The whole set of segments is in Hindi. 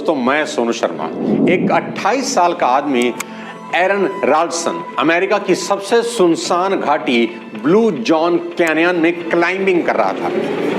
दोस्तों, मैं सोनू शर्मा। एक 28 साल का आदमी एरन राल्सन अमेरिका की सबसे सुनसान घाटी ब्लू जॉन कैनियन में क्लाइंबिंग कर रहा था।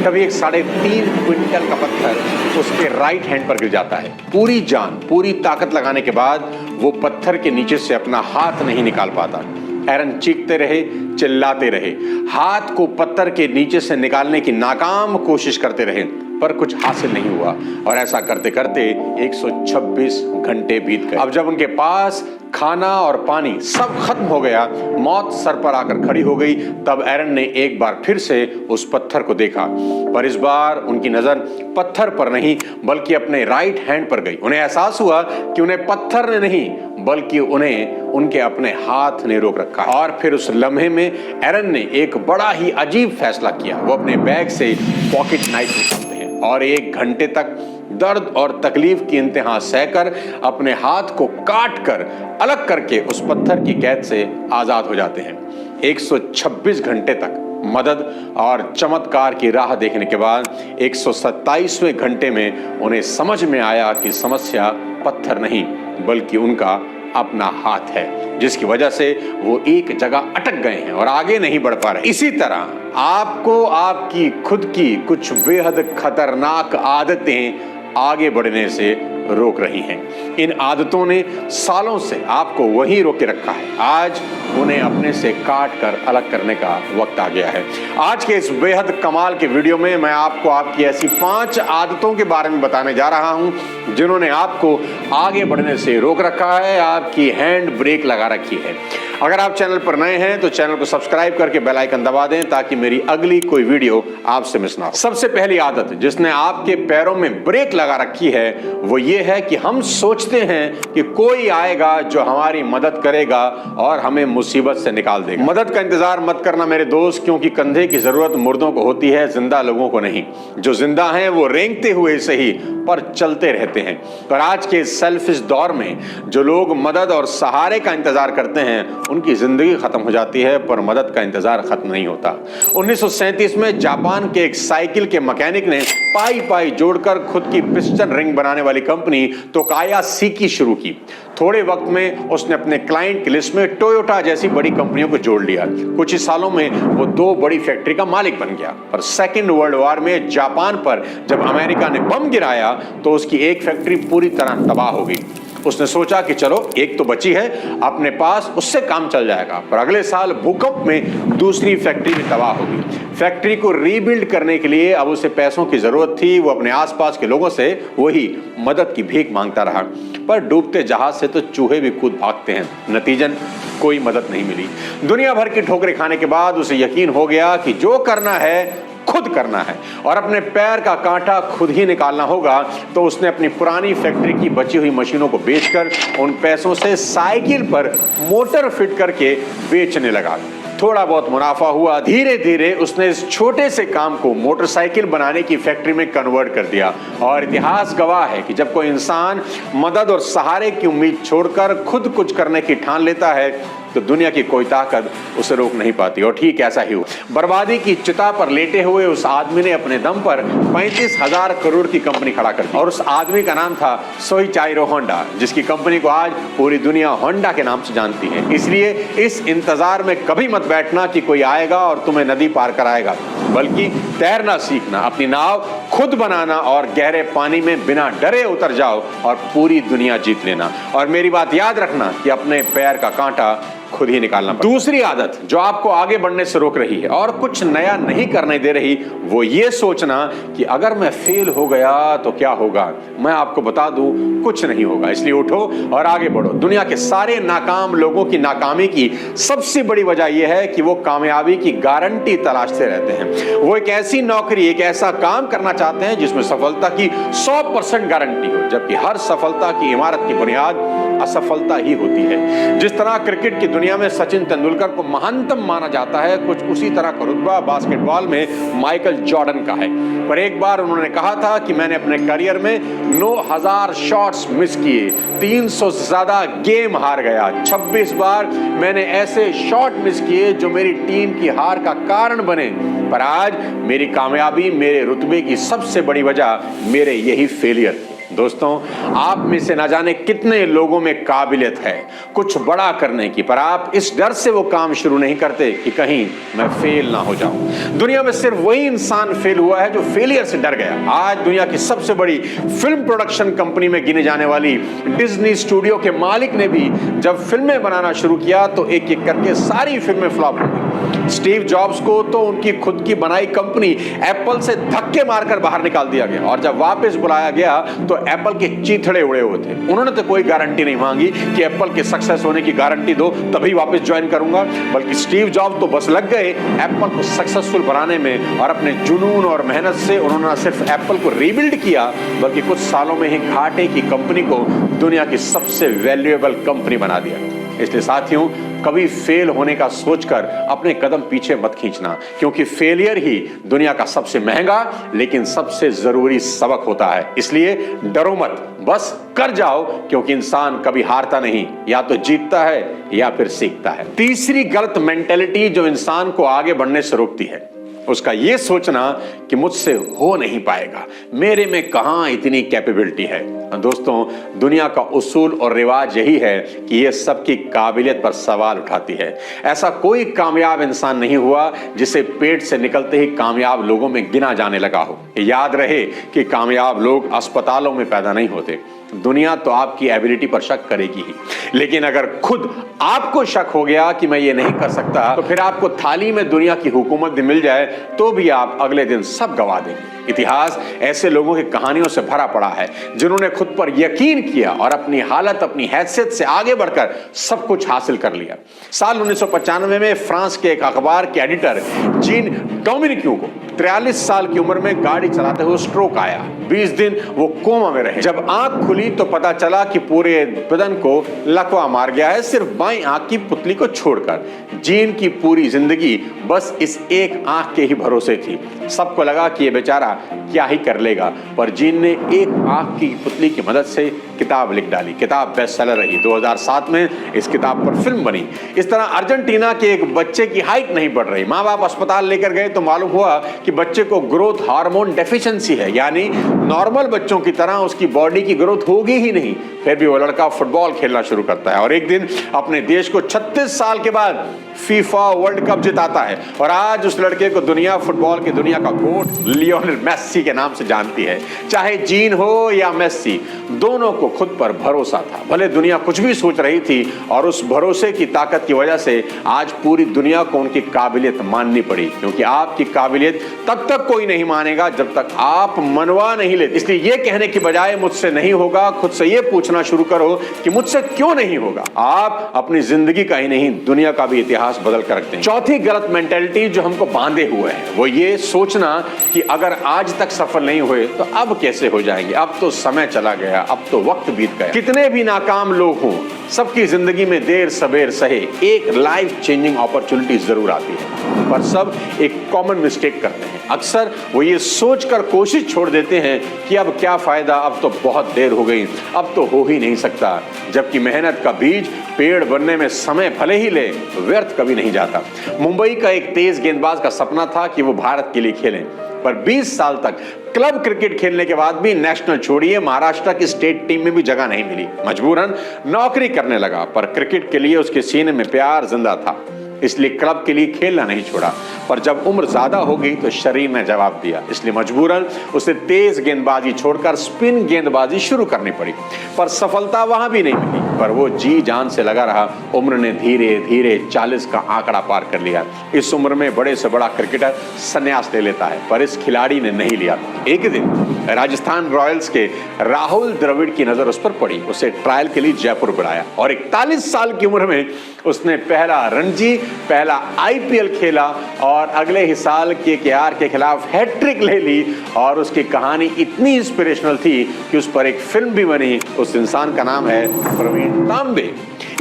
तभी एक 3.5 क्विंटल का पत्थर उसके राइट हैंड पर गिर जाता है। पूरी जान, पूरी ताकत लगाने के बाद वो पत्थर के नीचे से अपना हाथ नहीं निकाल पाता। एरन चीखते रहे, चिल्लाते रहे, हाथ को पत्थर के नीचे से निकालने की नाकाम कोशिश करते रहे, पर कुछ हासिल नहीं हुआ। और ऐसा करते करते 126 घंटे बीत गए। अब जब उनके पास खाना और पानी सब खत्म हो गया, मौत सर पर आकर खड़ी हो गई, तब एरन ने एक बार फिर से उस पत्थर को देखा। पर इस बार उनकी नजर पत्थर पर नहीं बल्कि अपने राइट हैंड पर गई। उन्हें एहसास हुआ कि उन्हें पत्थर ने नहीं बल्कि उन्हें उनके अपने हाथ ने रोक रखा। और फिर उस लम्हे में एरन ने एक बड़ा ही अजीब फैसला किया। वो अपने बैग से पॉकेट नाइफ निकालते हैं और 1 घंटे तक दर्द और तकलीफ की इंतहा सहकर अपने हाथ को काट कर अलग करके उस पत्थर की कैद से आजाद हो जाते हैं। 126 घंटे तक मदद और चमत्कार की राह देखने के बाद 127वें घंटे में उन्हें समझ में आया कि समस्या पत्थर नहीं बल्कि उनका अपना हाथ है, जिसकी वजह से वो एक जगह अटक गए हैं और आगे नहीं बढ़ पा रहे। इसी तरह आपको आपकी खुद की कुछ बेहद खतरनाक आदतें आगे बढ़ने से रोक रही हैं। इन आदतों ने सालों से आपको वहीं रोके रखा है। आज उन्हें अपने से काट कर अलग करने का वक्त आ गया है। आज के इस बेहद कमाल के वीडियो में मैं आपको आपकी ऐसी 5 आदतों के बारे में बताने जा रहा हूं जिन्होंने आपको आगे बढ़ने से रोक रखा है, आपकी हैंड ब्रेक लगा रखी है। अगर आप चैनल पर नए हैं तो चैनल को सब्सक्राइब करके बेल आइकन दबा दें ताकि मेरी अगली कोई वीडियो आपसे मिस ना हो। सबसे पहली आदत जिसने आपके पैरों में ब्रेक लगा रखी है वो ये है कि हम सोचते हैं कि कोई आएगा जो हमारी मदद करेगा और हमें मुसीबत से निकाल देगा। मदद का इंतजार मत करना मेरे दोस्त, क्योंकि कंधे की जरूरत मुर्दों को होती है, जिंदा लोगों को नहीं। जो जिंदा हैं वो रेंगते हुए सही पर चलते रहते हैं। पर आज के सेल्फिश दौर में जो लोग मदद और सहारे का इंतजार करते हैं उनकी जिंदगी खत्म हो जाती है, पर मदद का इंतजार खत्म नहीं होता। 1937 में जापान के एक साइकिल के मैकेनिक ने पाई पाई जोड़कर खुद की पिस्टन रिंग बनाने वाली कंपनी तोकाया सीकी शुरू की। थोड़े वक्त में उसने अपने क्लाइंट की लिस्ट में टोयोटा जैसी बड़ी कंपनियों को जोड़ लिया। कुछ ही सालों में वो 2 बड़ी फैक्ट्री का मालिक बन गया। पर सेकेंड वर्ल्ड वॉर में जापान पर जब अमेरिका ने बम गिराया तो उसकी एक फैक्ट्री पूरी तरह तबाह हो गई। उसने सोचा कि चलो एक तो बची है अपने पास, उससे काम चल जाएगा। पर अगले साल भूकंप में दूसरी फैक्ट्री भी तबाह हो गई। फैक्ट्री को रीबिल्ड करने के लिए अब उसे पैसों की जरूरत थी। वो अपने आसपास के लोगों से वही मदद की भीख मांगता रहा, पर डूबते जहाज से तो चूहे भी कूद भागते हैं। नतीजन कोई मदद नहीं मिली। दुनिया भर की ठोकरें खाने के बाद उसे यकीन हो गया कि जो करना है खुद करना है और अपने पैर का कांटा खुद ही निकालना होगा। तो उसने अपनी पुरानी फैक्ट्री की बची हुई मशीनों को बेचकर उन पैसों से साइकिल पर मोटर फिट करके बेचने लगा। थोड़ा बहुत मुनाफा हुआ। धीरे धीरे उसने इस छोटे से काम को मोटरसाइकिल बनाने की फैक्ट्री में कन्वर्ट कर दिया। और इतिहास गवाह है कि जब कोई इंसान मदद और सहारे की उम्मीद छोड़कर खुद कुछ करने की ठान लेता है तो दुनिया की कोई ताकत उसे रोक नहीं पाती। और ठीक ऐसा ही हुआ। बर्बादी की चिता पर लेटे हुए उस आदमी ने अपने दम पर 35,000 करोड़ की कंपनी खड़ा कर दी। और उस आदमी का नाम था सोइचाइरो होंडा, जिसकी कंपनी को आज पूरी दुनिया होंडा के नाम से जानती है। इसलिए इस इंतजार में कभी मत बैठना कि कोई आएगा और तुम्हें नदी पार कराएगा, बल्कि तैरना सीखना, अपनी नाव खुद बनाना और गहरे पानी में बिना डरे उतर जाओ और पूरी दुनिया जीत लेना। और मेरी बात याद रखना कि अपने पैर का कांटा खुद ही निकालना पड़ता है। दूसरी आदत जो आपको आगे बढ़ने से रोक रही है और कुछ नया नहीं करने दे रही वो ये सोचना कि अगर मैं फेल हो गया तो क्या होगा। मैं आपको बता दूं कुछ नहीं होगा, इसलिए उठो और आगे बढ़ो। दुनिया के सारे नाकाम लोगों की नाकामी की सबसे बड़ी वजह यह है कि वो कामयाबी की गारंटी तलाशते रहते हैं। वो एक ऐसी नौकरी, एक ऐसा काम करना चाहते हैं जिसमें सफलता की 100% गारंटी हो, जबकि हर सफलता की इमारत की बुनियाद असफलता ही होती है। जिस तरह क्रिकेट की दुनिया में सचिन तेंदुलकर को महानतम माना जाता है, कुछ उसी तरह का रुतबा बास्केटबॉल में माइकल जॉर्डन का है। पर एक बार उन्होंने कहा था कि मैंने अपने करियर में 9000 शॉट्स मिस किए, 300 से ज्यादा गेम हार गया, 26 बार मैंने ऐसे शॉट मिस किए जो मेरी टीम की हार का कारण बने। पर आज मेरी कामयाबी, मेरे रुतबे की सबसे बड़ी वजह मेरे यही फेलियर। दोस्तों, आप में से ना जाने कितने लोगों में काबिलियत है कुछ बड़ा करने की, पर आप इस डर से वो काम शुरू नहीं करते कि कहीं मैं फेल ना हो जाऊं। दुनिया में सिर्फ वही इंसान फेल हुआ है जो फेलियर से डर गया। आज दुनिया की सबसे बड़ी फिल्म प्रोडक्शन कंपनी में गिने जाने वाली डिज्नी स्टूडियो के मालिक ने भी जब फिल्में बनाना शुरू किया तो एक एक करके सारी फिल्में फ्लॉप हो गई। स्टीव जॉब्स को तो उनकी खुद की बनाई कंपनी एप्पल से धक्के मारकर बाहर निकाल दिया गया, और जब वापस बुलाया गया तो एप्पल के चीथड़े उड़े हुए थे। उन्होंने तो कोई गारंटी नहीं मांगी कि एप्पल के सक्सेस होने की गारंटी दो तभी वापस ज्वाइन करूंगा, बल्कि स्टीव जॉब्स तो बस लग गए एप्पल को सक्सेसफुल बनाने में, और अपने जुनून और मेहनत से उन्होंने न सिर्फ एप्पल को रीबिल्ड किया बल्कि कुछ सालों में ही घाटे की कंपनी को दुनिया की सबसे वैल्यूएबल कंपनी बना दिया। इसलिए साथियों, कभी फेल होने का सोचकर अपने कदम पीछे मत खींचना, क्योंकि फेलियर ही दुनिया का सबसे महंगा लेकिन सबसे जरूरी सबक होता है। इसलिए डरो मत, बस कर जाओ, क्योंकि इंसान कभी हारता नहीं, या तो जीतता है या फिर सीखता है। तीसरी गलत मेंटेलिटी जो इंसान को आगे बढ़ने से रोकती है, उसका यह सोचना कि मुझसे हो नहीं पाएगा, मेरे में कहां इतनी कैपेबिलिटी है। दोस्तों, दुनिया का उसूल और रिवाज यही है कि यह सबकी काबिलियत पर सवाल उठाती है। ऐसा कोई कामयाब इंसान नहीं हुआ जिसे पेट से निकलते ही कामयाब लोगों में गिना जाने लगा हो। याद रहे कि कामयाब लोग अस्पतालों में पैदा नहीं होते। दुनिया तो आपकी एबिलिटी पर शक करेगी ही, लेकिन अगर खुद आपको शक हो गया कि मैं ये नहीं कर सकता, तो फिर आपको थाली में दुनिया की हुकूमत भी मिल जाए तो भी आप अगले दिन सब गवा देंगे। इतिहास ऐसे लोगों की कहानियों से भरा पड़ा है जिन्होंने खुद पर यकीन किया और अपनी हालत, अपनी हैसियत से आगे बढ़कर सब कुछ हासिल कर लिया। साल 1995 में फ्रांस के एक अखबार के एडिटर जीन डोमिनिक्यू को 43 साल की उम्र में गाड़ी चलाते हुए स्ट्रोक आया। 20 दिन वो कोमा में रहे। जब आंख खुली तो पता चला कि पूरे बदन को लकवा मार गया है, सिर्फ बाईं आंख की पुतली को छोड़कर। जीन की पूरी जिंदगी बस इस एक आंख के ही भरोसे थी। सबको लगा कि ये बेचारा क्या ही कर लेगा, पर जीन ने एक आंख की पुतली की मदद से किताब लिख डाली। किताब बेस्ट सेलर रही। 2007 में इस किताब पर फिल्म बनी। इस तरह अर्जेंटीना के एक बच्चे की हाइट नहीं बढ़ रही। माँ बाप अस्पताल लेकर गए तो मालूम हुआ कि बच्चे को ग्रोथ हार्मोन डेफिशिएंसी है, यानी नॉर्मल बच्चों की तरह उसकी बॉडी की ग्रोथ होगी ही नहीं। फिर भी वो लड़का फुटबॉल खेलना शुरू करता है और एक दिन अपने देश को 36 साल के बाद फीफा वर्ल्ड कप जिताता है। और आज उस लड़के को दुनिया फुटबॉल की दुनिया का गोट लियोनेल मेस्सी के नाम से जानती है। चाहे जीन हो या मेस्सी, दोनों को खुद पर भरोसा था। भले दुनिया कुछ भी सोच रही थी, और उस भरोसे की ताकत की वजह से आज पूरी दुनिया को उनकी काबिलियत माननी पड़ी, क्योंकि आपकी काबिलियत तब तक कोई नहीं मानेगा जब तक आप मनवा नहीं लेते। इसलिए ये कहने की बजाय मुझसे नहीं होगा, खुद से ये पूछना शुरू करो कि मुझसे क्यों नहीं होगा। आप अपनी जिंदगी का ही नहीं, दुनिया का भी इतिहास बदल कर रखते हैं। चौथी गलत मेंटेलिटी जो हमको बांधे हुए है, वो ये सोचना कि अगर आज तक सफल नहीं हुए तो अब कैसे हो जाएंगे, अब तो समय चला गया, अब तो वक्त बीत गया। कितने भी नाकाम लोग हों, सबकी जिंदगी में देर सबेर सहे एक लाइफ चेंजिंग अपॉर्चुनिटी जरूर आती है, पर सब एक कॉमन मिस्टेक करते हैं। अक्सर वो ये सोचकर कोशिश छोड़ देते हैं कि अब क्या फायदा, अब तो बहुत देर हो गई, अब तो हो ही नहीं सकता। जबकि मेहनत का बीज पेड़ बनने में समय भले ही ले, व्यर्थ कभी नहीं जाता। मुंबई का एक तेज गेंदबाज का सपना था कि वो भारत के लिए खेलें, पर 20 साल तक क्लब क्रिकेट खेलने के बाद भी नेशनल छोड़िए महाराष्ट्र की स्टेट टीम में भी जगह नहीं मिली। मजबूरन नौकरी करने लगा, पर क्रिकेट के लिए उसके सीने में प्यार जिंदा था, इसलिए क्लब के लिए खेलना नहीं छोड़ा। पर जब उम्र ज्यादा हो गई तो शरीर ने जवाब दिया, इसलिए मजबूरन उसे तेज गेंदबाजी छोड़कर स्पिन गेंदबाजी शुरू करनी पड़ी। पर सफलता वहां भी नहीं मिली, पर वो जी जान से लगा रहा। उम्र ने धीरे धीरे 40 का आंकड़ा पार कर लिया। इस उम्र में बड़े से बड़ा क्रिकेटर संन्यास ले लेता है, पर इस खिलाड़ी ने नहीं लिया। एक दिन राजस्थान रॉयल्स के राहुल द्रविड़ की नजर उस पर पड़ी। उसे ट्रायल के लिए जयपुर बुलाया और 41 साल की उम्र में उसने पहला रणजी, पहला IPL खेला और अगले ही साल KKR के खिलाफ हैट्रिक ले ली। और उसकी कहानी इतनी इंस्पिरेशनल थी कि उस पर एक फिल्म भी बनी। उस इंसान का नाम है प्रवीण तांबे।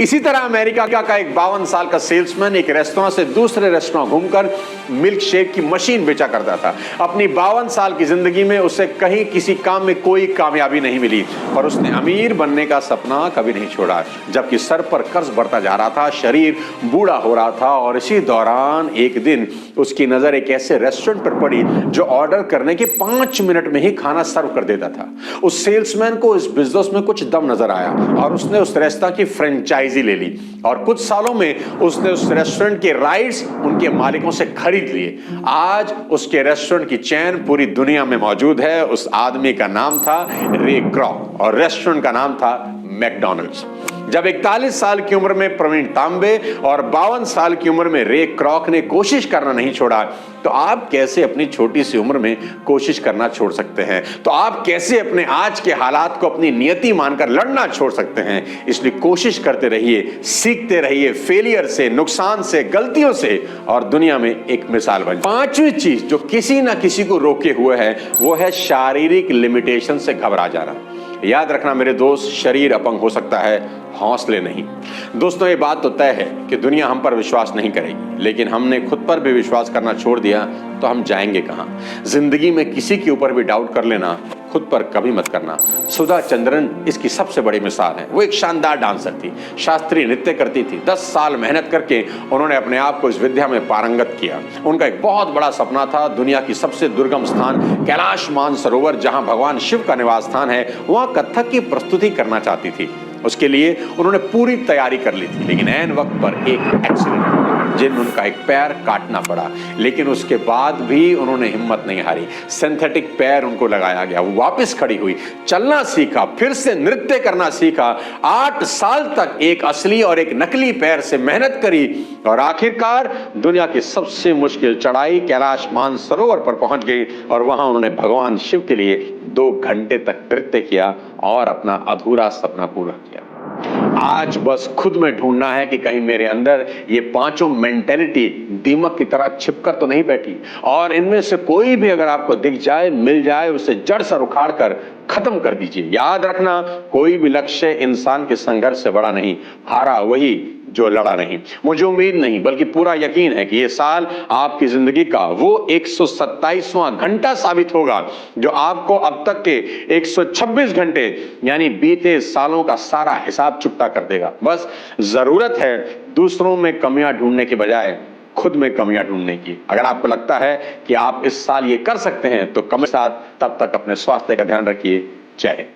इसी तरह अमेरिका का एक 52 साल का सेल्समैन एक रेस्टोरेंट से दूसरे रेस्टोरेंट घूमकर मिल्क शेक की मशीन बेचा करता था। अपनी 52 साल की जिंदगी में उसे कहीं किसी काम में कोई कामयाबी नहीं मिली, पर उसने अमीर बनने का सपना कभी नहीं छोड़ा। जबकि सर पर कर्ज बढ़ता जा रहा था, शरीर बूढ़ा हो रहा था, और इसी दौरान एक दिन उसकी नजर एक ऐसे रेस्टोरेंट पर पड़ी जो ऑर्डर करने के 5 मिनट में ही खाना सर्व कर देता था। उस सेल्समैन को इस बिजनेस में कुछ दम नजर आया और उसने उस रेस्टोरेंट की फ्रेंचाइजी ले ली, और कुछ सालों में उसने उस रेस्टोरेंट के राइट्स उनके मालिकों से खरीद लिए। आज उसके रेस्टोरेंट की चेन पूरी दुनिया में मौजूद है। उस आदमी का नाम था रे क्रॉक और रेस्टोरेंट का नाम था मैकडॉनल्ड्स। जब 41 साल की उम्र में प्रवीण तांबे और 52 साल की उम्र में रे क्रॉक ने कोशिश करना नहीं छोड़ा, तो आप कैसे अपनी छोटी सी उम्र में कोशिश करना छोड़ सकते हैं? तो आप कैसे अपने आज के हालात को अपनी नियति मानकर लड़ना छोड़ सकते हैं? इसलिए कोशिश करते रहिए, सीखते रहिए, फेलियर से, नुकसान से, गलतियों से, और दुनिया में एक मिसाल बन। पांचवी चीज जो किसी ना किसी को रोके हुए है वो है शारीरिक लिमिटेशन से घबरा जाना। याद रखना मेरे दोस्त, शरीर अपंग हो सकता है, हौसले नहीं। दोस्तों, ये बात तो तय है कि दुनिया हम पर विश्वास नहीं करेगी, लेकिन हमने खुद पर भी विश्वास करना छोड़ दिया तो हम जाएंगे कहां? जिंदगी में किसी के ऊपर भी डाउट कर लेना, खुद पर कभी मत करना। सुधा चंद्रन इसकी सबसे बड़ी मिसाल है। वो एक शानदार डांसर थी, शास्त्रीय नृत्य करती थी। 10 साल मेहनत करके उन्होंने अपने आप को इस विद्या में पारंगत किया। उनका एक बहुत बड़ा सपना था दुनिया की सबसे दुर्गम स्थान कैलाश मानसरोवर, जहां भगवान शिव का निवास स्थान है, वहां कथक की प्रस्तुति करना चाहती थी। उसके लिए उन्होंने पूरी तैयारी कर ली थी, लेकिन ऐन वक्त पर एक एक्सीडेंट हुआ जिनमें उनका एक पैर काटना पड़ा। लेकिन उसके बाद भी उन्होंने हिम्मत नहीं हारी। सिंथेटिक पैर उनको लगाया गया, वो वापस खड़ी हुई, चलना सीखा, फिर से नृत्य करना सीखा। 8 साल तक एक असली और एक नकली पैर से मेहनत करी, और आखिरकार दुनिया की सबसे मुश्किल चढ़ाई कैलाश मानसरोवर पर पहुंच गई, और वहां उन्होंने भगवान शिव के लिए 2 घंटे तक नृत्य किया और अपना अधूरा सपना पूरा किया। आज बस खुद में ढूंढना है कि कहीं मेरे अंदर ये 5 मेंटेलिटी दीमक की तरह छिपकर तो नहीं बैठी, और इनमें से कोई भी अगर आपको दिख जाए, मिल जाए, उसे जड़ से उखाड़ कर खत्म कर दीजिए। याद रखना, कोई भी लक्ष्य इंसान के संघर्ष से बड़ा नहीं, हारा वही जो लड़ा नहीं। मुझे उम्मीद नहीं बल्कि पूरा यकीन है कि ये साल आपकी जिंदगी का वो 127वां घंटा साबित होगा जो आपको अब तक के 126 घंटे यानी बीते सालों का सारा हिसाब चुकता कर देगा। बस जरूरत है दूसरों में कमियां ढूंढने के बजाय खुद में कमियां ढूंढने की। अगर आपको लगता है कि आप इस साल ये कर सकते हैं तो कम साथ तब तक अपने स्वास्थ्य का ध्यान रखिए। जय हिंद।